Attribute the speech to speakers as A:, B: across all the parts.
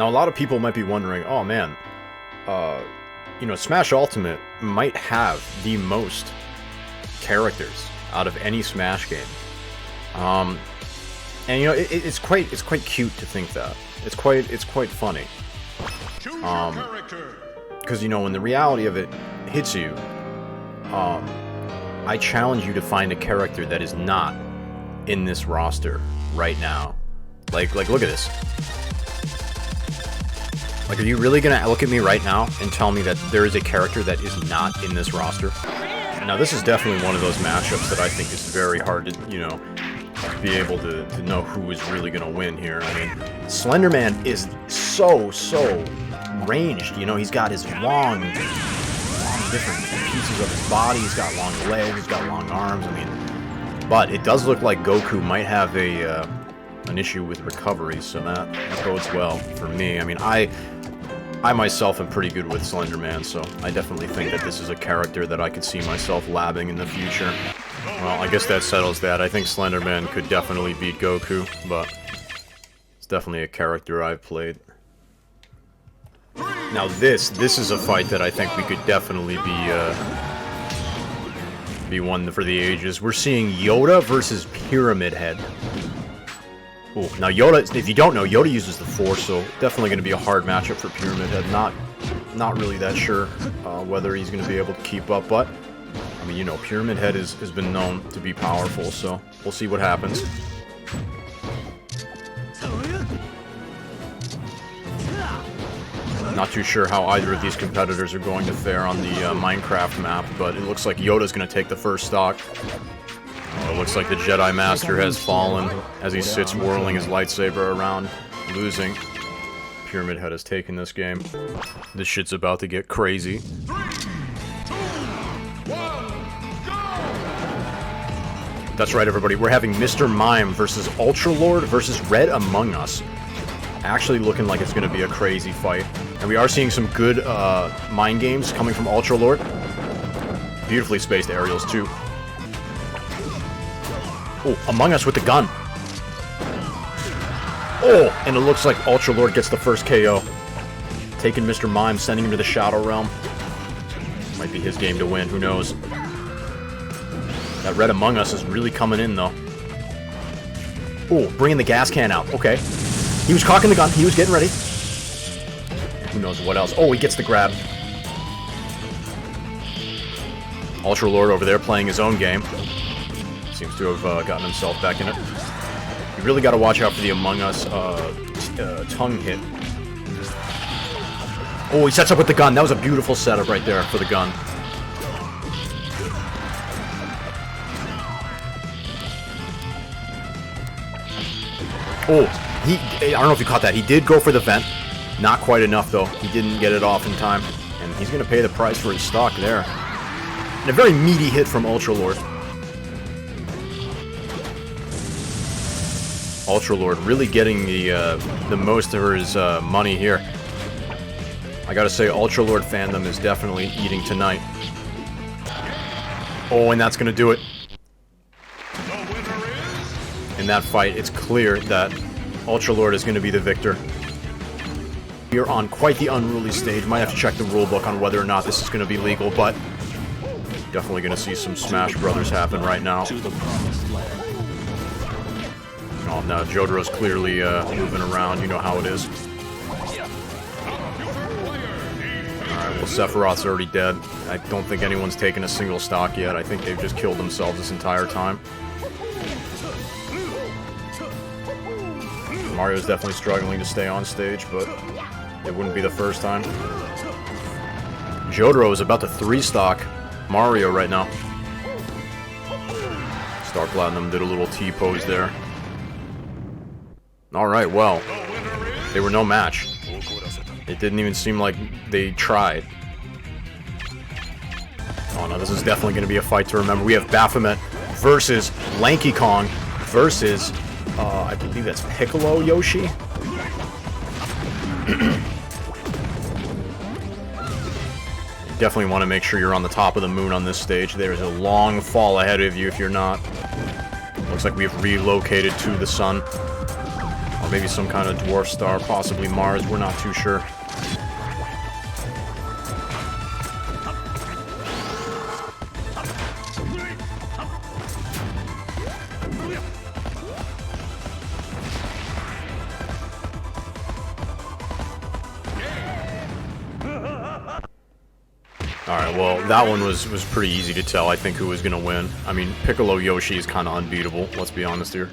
A: Now, a lot of people might be wondering, oh man, you know, Smash Ultimate might have the most characters out of any Smash game. And you know, it's quite cute to think that. It's quite funny. Because you know, when the reality of it hits you, I challenge you to find a character that is not in this roster right now. Like look at this. Like, are you really gonna look at me right now and tell me that there is a character that is not in this roster? Now, this is definitely one of those matchups that I think is very hard to, you know, be able to know who is really gonna win here. I mean, Slender Man is so ranged. You know, he's got his long different pieces of his body. He's got long legs. He's got long arms. I mean, but it does look like Goku might have a an issue with recovery, so that bodes well for me. I mean, I myself am pretty good with Slender Man, so I definitely think that this is a character that I could see myself labbing in the future. Well, I guess that settles that. I think Slender Man could definitely beat Goku, but it's definitely a character I've played. Now this is a fight that I think we could definitely be one for the ages. We're seeing Yoda versus Pyramid Head. Ooh, now Yoda, if you don't know, Yoda uses the Force, so definitely going to be a hard matchup for Pyramid Head. Not really that sure whether he's going to be able to keep up, but I mean, you know, Pyramid Head has been known to be powerful, so we'll see what happens. Not too sure how either of these competitors are going to fare on the Minecraft map, but it looks like Yoda's going to take the first stock. It looks like the Jedi Master has fallen as he sits whirling his lightsaber around, losing. Pyramid Head has taken this game. This shit's about to get crazy. 3, 2, 1, go! That's right, everybody. We're having Mr. Mime versus Ultra Lord versus Red Among Us. Actually looking like it's going to be a crazy fight. And we are seeing some good mind games coming from Ultra Lord. Beautifully spaced aerials, too. Oh, Among Us with the gun. Oh, and it looks like Ultra Lord gets the first KO. Taking Mr. Mime, sending him to the Shadow Realm. Might be his game to win, who knows. That Red Among Us is really coming in, though. Oh, bringing the gas can out. Okay. He was cocking the gun. He was getting ready. Who knows what else. Oh, he gets the grab. Ultra Lord over there playing his own game. Seems to have gotten himself back in it. You really got to watch out for the Among Us tongue hit. Oh, he sets up with the gun. That was a beautiful setup right there for the gun. Oh, I don't know if you caught that. He did go for the vent. Not quite enough, though. He didn't get it off in time. And he's going to pay the price for his stock there. And a very meaty hit from Ultra Lord. Ultra Lord really getting the most of his money here. I gotta say, Ultra Lord fandom is definitely eating tonight. Oh, and that's gonna do it. In that fight, it's clear that Ultra Lord is gonna be the victor. You're on quite the unruly stage. Might have to check the rulebook on whether or not this is gonna be legal, but definitely gonna see some Smash Brothers happen right now. Oh, now Jotaro's clearly moving around. You know how it is. Alright, well, Sephiroth's already dead. I don't think anyone's taken a single stock yet. I think they've just killed themselves this entire time. Mario's definitely struggling to stay on stage, but it wouldn't be the first time. Jotaro is about to 3-stock Mario right now. Star Platinum did a little T-pose there. Alright, well, they were no match. It didn't even seem like they tried. Oh no, this is definitely going to be a fight to remember. We have Baphomet versus Lanky Kong versus, I believe that's Piccolo Yoshi? Definitely want to make sure you're on the top of the moon on this stage. There's a long fall ahead of you if you're not. Looks like we've relocated to the sun. Or maybe some kind of dwarf star, possibly Mars, we're not too sure. Alright, well, that one was pretty easy to tell, I think, who was going to win. I mean, Piccolo Yoshi is kind of unbeatable, let's be honest here.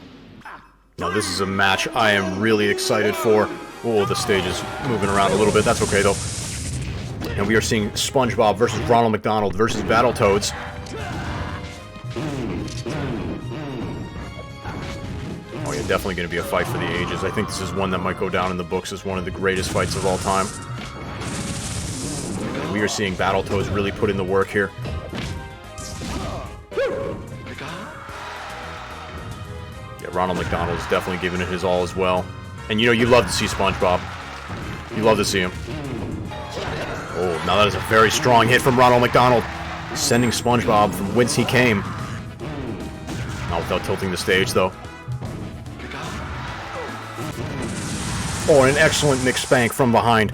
A: Now, this is a match I am really excited for. Oh, the stage is moving around a little bit, that's okay, though. And we are seeing SpongeBob versus Ronald McDonald versus Battletoads. Oh, yeah, definitely going to be a fight for the ages. I think this is one that might go down in the books as one of the greatest fights of all time. We are seeing Battletoads really put in the work here. Yeah, Ronald McDonald is definitely giving it his all as well. And you know, you love to see SpongeBob. You love to see him. Oh, now that is a very strong hit from Ronald McDonald. Sending SpongeBob from whence he came. Not without tilting the stage, though. Oh, and an excellent Nick Spank from behind.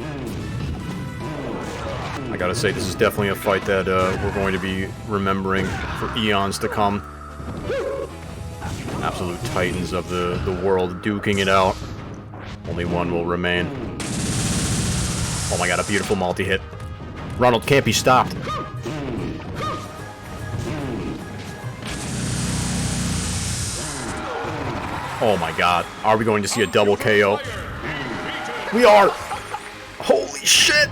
A: I gotta say, this is definitely a fight that we're going to be remembering for eons to come. Absolute titans of the world duking it out. Only one will remain. Oh my god, a beautiful multi-hit. Ronald can't be stopped. Oh my god, are we going to see a double KO? We are! Holy shit!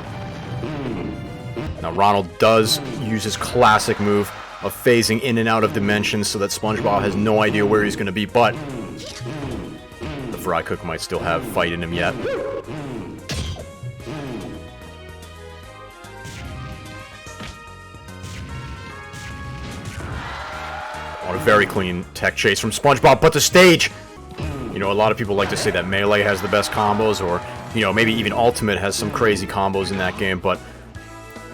A: Now, Ronald does use his classic move of phasing in and out of dimensions so that SpongeBob has no idea where he's going to be, but the Fry Cook might still have fight in him yet. Oh, a very clean tech chase from SpongeBob, but the stage! You know, a lot of people like to say that Melee has the best combos, or, you know, maybe even Ultimate has some crazy combos in that game, but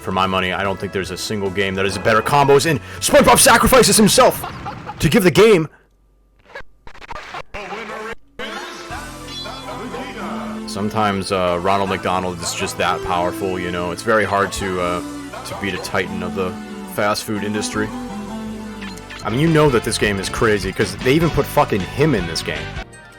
A: for my money, I don't think there's a single game that has better combos, and SpongeBob sacrifices himself to give the game. Sometimes Ronald McDonald is just that powerful, you know. It's very hard to beat a titan of the fast food industry. I mean, you know that this game is crazy, because they even put fucking him in this game.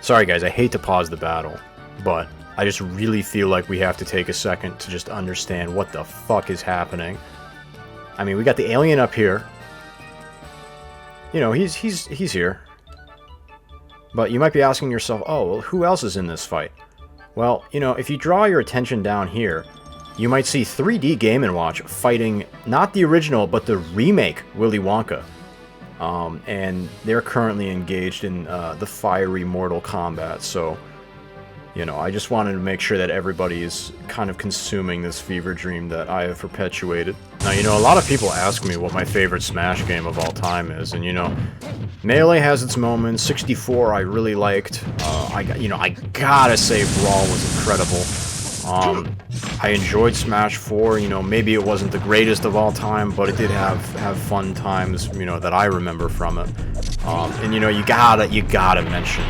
A: Sorry guys, I hate to pause the battle, but I just really feel like we have to take a second to just understand what the fuck is happening. I mean, we got the alien up here. You know, he's here. But you might be asking yourself, oh, well, who else is in this fight? Well, you know, if you draw your attention down here, you might see 3D Game & Watch fighting not the original, but the remake Willy Wonka. And they're currently engaged in the fiery Mortal Kombat, so you know, I just wanted to make sure that everybody is kind of consuming this fever dream that I have perpetuated. Now, you know, a lot of people ask me what my favorite Smash game of all time is, and you know, Melee has its moments. 64 I really liked. I gotta say Brawl was incredible. I enjoyed Smash 4. You know, maybe it wasn't the greatest of all time, but it did have fun times, you know, that I remember from it. And you know, you gotta mention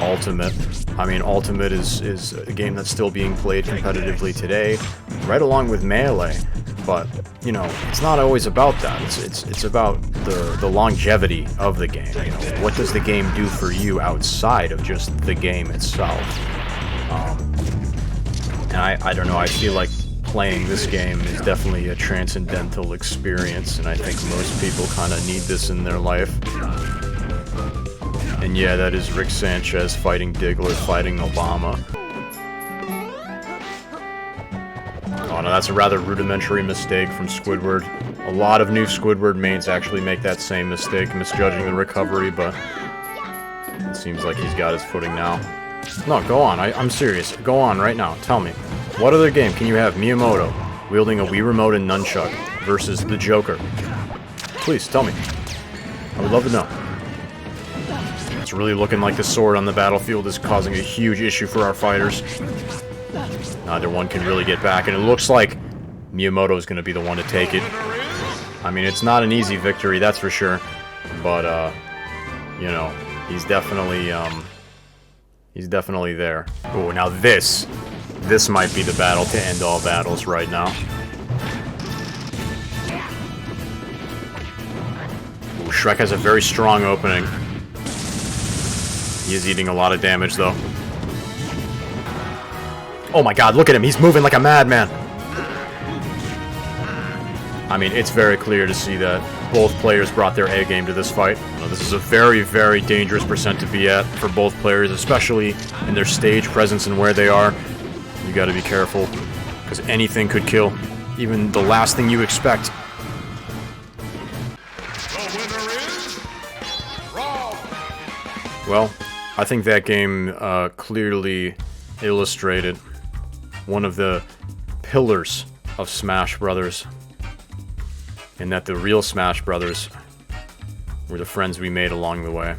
A: Ultimate. I mean, Ultimate is a game that's still being played competitively today, right along with Melee. But you know, it's not always about that. It's about the longevity of the game. You know, what does the game do for you outside of just the game itself? And I don't know. I feel like playing this game is definitely a transcendental experience, and I think most people kind of need this in their life. And yeah, that is Rick Sanchez fighting Diglett, fighting Obama. Oh no, that's a rather rudimentary mistake from Squidward. A lot of new Squidward mains actually make that same mistake, misjudging the recovery, but it seems like he's got his footing now. No, go on, I'm serious. Go on right now, tell me. What other game can you have Miyamoto wielding a Wii Remote and Nunchuck versus the Joker? Please, tell me. I would love to know. It's really looking like the sword on the battlefield is causing a huge issue for our fighters. Neither one can really get back, and it looks like Miyamoto is going to be the one to take it. I mean, it's not an easy victory, that's for sure. But, you know, he's definitely, He's definitely there. Oh, now this might be the battle to end all battles right now. Ooh, Shrek has a very strong opening. He is eating a lot of damage, though. Oh my god, look at him. He's moving like a madman. I mean, it's very clear to see that both players brought their A game to this fight. This is a very, very dangerous percent to be at for both players, especially in their stage presence and where they are. You gotta be careful, because anything could kill, even the last thing you expect.
B: The winner is Rob.
A: Well, I think that game clearly illustrated one of the pillars of Smash Brothers, and that the real Smash Brothers were the friends we made along the way.